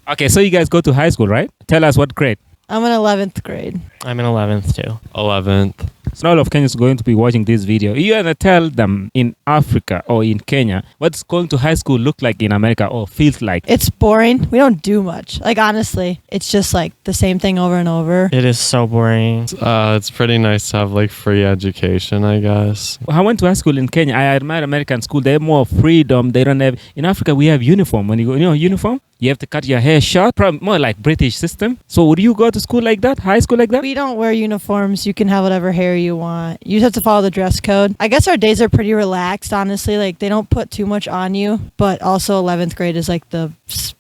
Okay, so you guys go to high school, right? Tell us what grade. I'm in 11th grade. I'm in 11th too. 11th. So all of Kenyans going to be watching this video. You're gonna tell them in Africa or in Kenya what's going to high school look like in America or feels like. It's boring. We don't do much. Like, honestly, it's just like the same thing over and over. It is so boring. It's pretty nice to have like free education, I guess. I went to high school in Kenya. I admire American school. They have more freedom. They don't have. In Africa, we have uniform. When you go, uniform. You have to cut your hair short. Probably more like British system. So would you go to school like that? High school like that? We don't wear uniforms. You can have whatever hair you want. You just have to follow the dress code. I guess our days are pretty relaxed, honestly. Like, they don't put too much on you. But also 11th grade is like the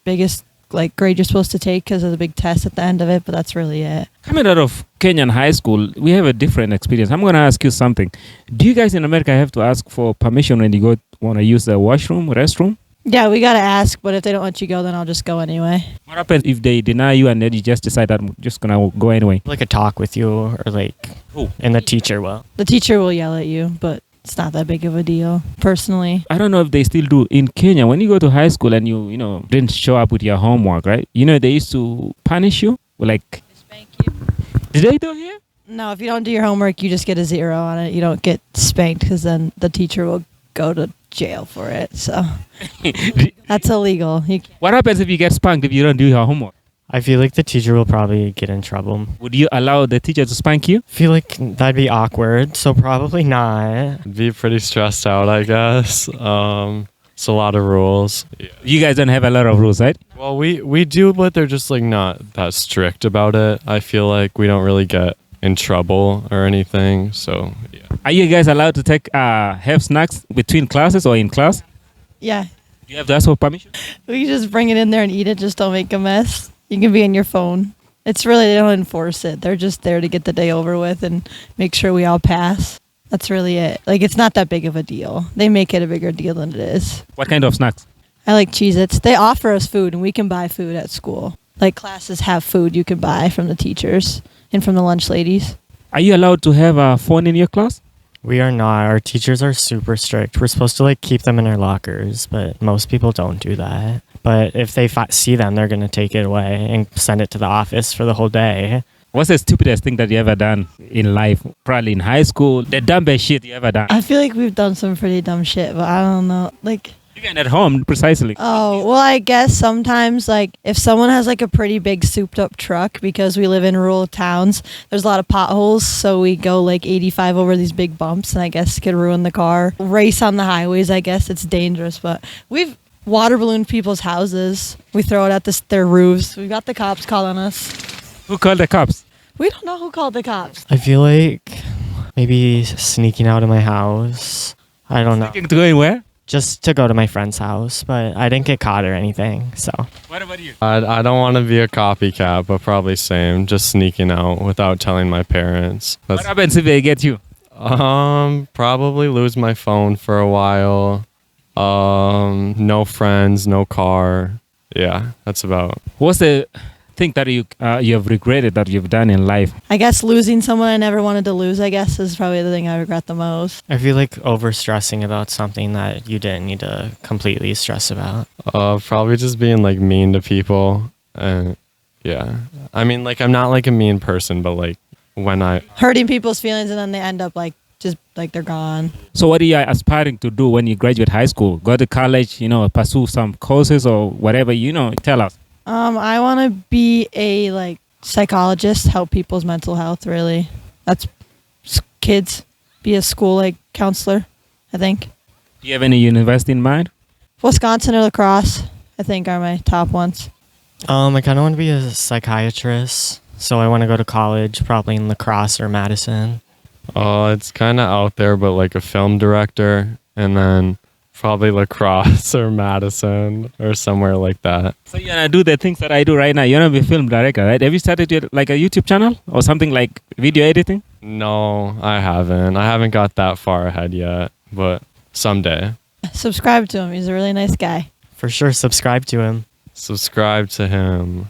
biggest like grade you're supposed to take because of the big test at the end of it. But that's really it. Coming out of Kenyan high school, we have a different experience. I'm going to ask you something. Do you guys in America have to ask for permission when you want to use the washroom, restroom? Yeah, we got to ask, but if they don't let you go, then I'll just go anyway. What happens if they deny you and then you just decide that I'm just going to go anyway? Like a talk with you or like, and the teacher will. The teacher will yell at you, but it's not that big of a deal, personally. I don't know if they still do. In Kenya, when you go to high school and you didn't show up with your homework, right? They used to punish you. Like, Spank you. Did they do here? No, if you don't do your homework, you just get a 0 on it. You don't get spanked because then the teacher will go to jail for it. So that's illegal. What happens if you get spanked if you don't do your homework? I feel like the teacher will probably get in trouble. Would you allow the teacher to spank you? I feel like that'd be awkward, so probably not. Be pretty stressed out, I guess. It's a lot of rules. Yeah. You guys don't have a lot of rules, right? Well, we do, but they're just like not that strict about it. I feel like we don't really get in trouble or anything. So yeah. Are you guys allowed to take have snacks between classes or in class? Yeah. Do you have to ask for permission? We just bring it in there and eat it. Just don't make a mess. You can be on your phone. It's really, they don't enforce it. They're just there to get the day over with and make sure we all pass. That's really it. Like, it's not that big of a deal. They make it a bigger deal than it is. What kind of snacks? I like Cheez-Its. They offer us food and we can buy food at school. Like, classes have food you can buy from the teachers and from the lunch ladies. Are you allowed to have a phone in your class? We are not. Our teachers are super strict. We're supposed to like keep them in our lockers, but most people don't do that. But if they see them, they're going to take it away and send it to the office for the whole day. What's the stupidest thing that you ever done in life? Probably in high school. The dumbest shit you ever done. I feel like we've done some pretty dumb shit, but I don't know. Like, even at home, precisely. oh, well, I guess sometimes, like, if someone has, like, a pretty big souped-up truck, because we live in rural towns, there's a lot of potholes, so we go, like, 85 over these big bumps, and I guess could ruin the car. Race on the highways, I guess. It's dangerous, but we've water ballooned people's houses. We throw it at their roofs. We got the cops calling us. Who called the cops? We don't know who called the cops. I feel like maybe sneaking out of my house. I don't know. Thinking to going where? Just to go to my friend's house, but I didn't get caught or anything, so. What about you? I don't want to be a copycat, but probably same. Just sneaking out without telling my parents. What happens if they get you? Probably lose my phone for a while. No friends, no car. Yeah, that's about. What's the thing that you have regretted that you've done in life? I guess losing someone I never wanted to lose, I guess, is probably the thing I regret the most. I feel like over-stressing about something that you didn't need to completely stress about. Probably just being like mean to people. Yeah. I mean, like, I'm not like a mean person, but like when hurting people's feelings and then they end up like just like they're gone. So what are you aspiring to do when you graduate high school? Go to college, pursue some courses or whatever, tell us. I want to be a like psychologist, help people's mental health, really. That's kids, be a school like counselor, I think. Do you have any university in mind? Wisconsin or La Crosse, I think, are my top ones. I kind of want to be a psychiatrist, so I want to go to college, probably in La Crosse or Madison. It's kind of out there, but like a film director, and then probably La Crosse or Madison or somewhere like that. So you're gonna do the things that I do right now. You're gonna be a film director, right? Have you started like a YouTube channel or something like video editing? No, I haven't. I haven't got that far ahead yet, but someday. Subscribe to him. He's a really nice guy. For sure, subscribe to him. Subscribe to him.